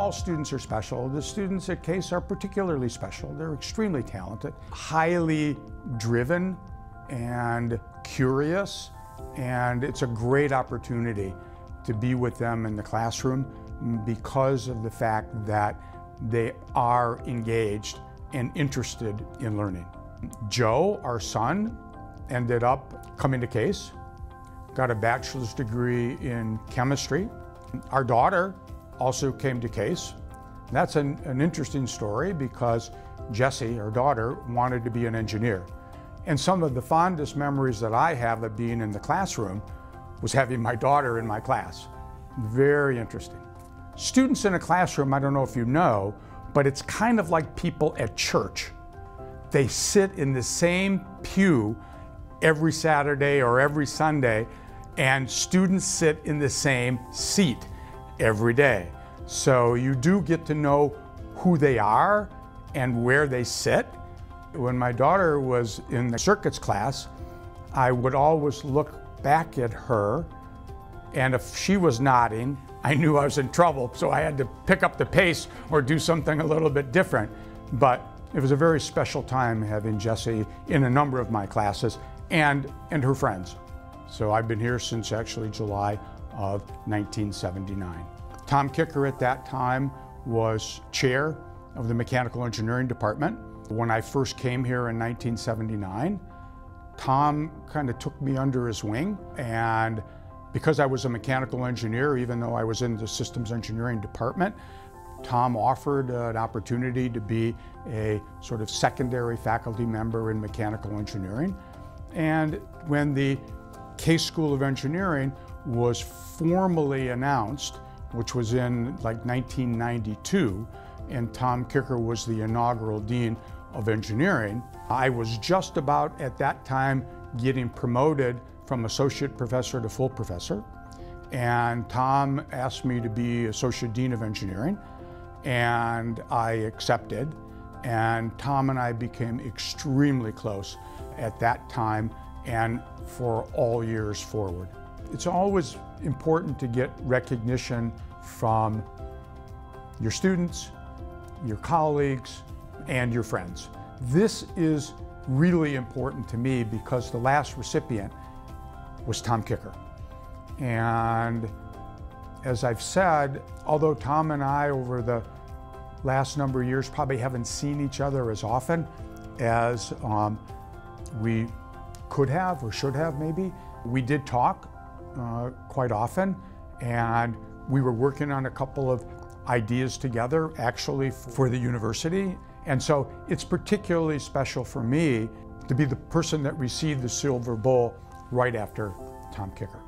all students are special. The students at Case are particularly special. They're extremely talented, highly driven and curious, and it's a great opportunity to be with them in the classroom because of the fact that they are engaged and interested in learning. Joe, our son, ended up coming to Case, got a bachelor's degree in chemistry. Our daughter also came to Case. That's an interesting story because Jessie, our daughter, wanted to be an engineer. And some of the fondest memories that I have of being in the classroom was having my daughter in my class. Very interesting. Students in a classroom, I don't know if you know, but it's kind of like people at church. They sit in the same pew every Saturday or every Sunday, and students sit in the same seat every day. So you do get to know who they are and where they sit. When my daughter was in the circuits class, I would always look back at her, and if she was nodding, I knew I was in trouble, so I had to pick up the pace or do something a little bit different. But it was a very special time having Jessie in a number of my classes and her friends. So I've been here since actually July of 1979. Tom Kicker at that time was chair of the mechanical engineering department. When I first came here in 1979, Tom kind of took me under his wing, and because I was a mechanical engineer, even though I was in the systems engineering department, Tom offered an opportunity to be a sort of secondary faculty member in mechanical engineering. And when the Case School of Engineering was formally announced, which was in like 1992, and Tom Kicker was the inaugural dean of engineering, I was just about at that time getting promoted from associate professor to full professor. And Tom asked me to be associate dean of engineering, and I accepted. And Tom and I became extremely close at that time and for all years forward. It's always important to get recognition from your students, your colleagues, and your friends. This is really important to me because the last recipient was Tom Kicker. And as I've said, although Tom and I over the last number of years probably haven't seen each other as often as we could have or should have maybe, we did talk quite often, and we were working on a couple of ideas together actually for the university. And so it's particularly special for me to be the person that received the Silver Bowl right after Tom Kicker.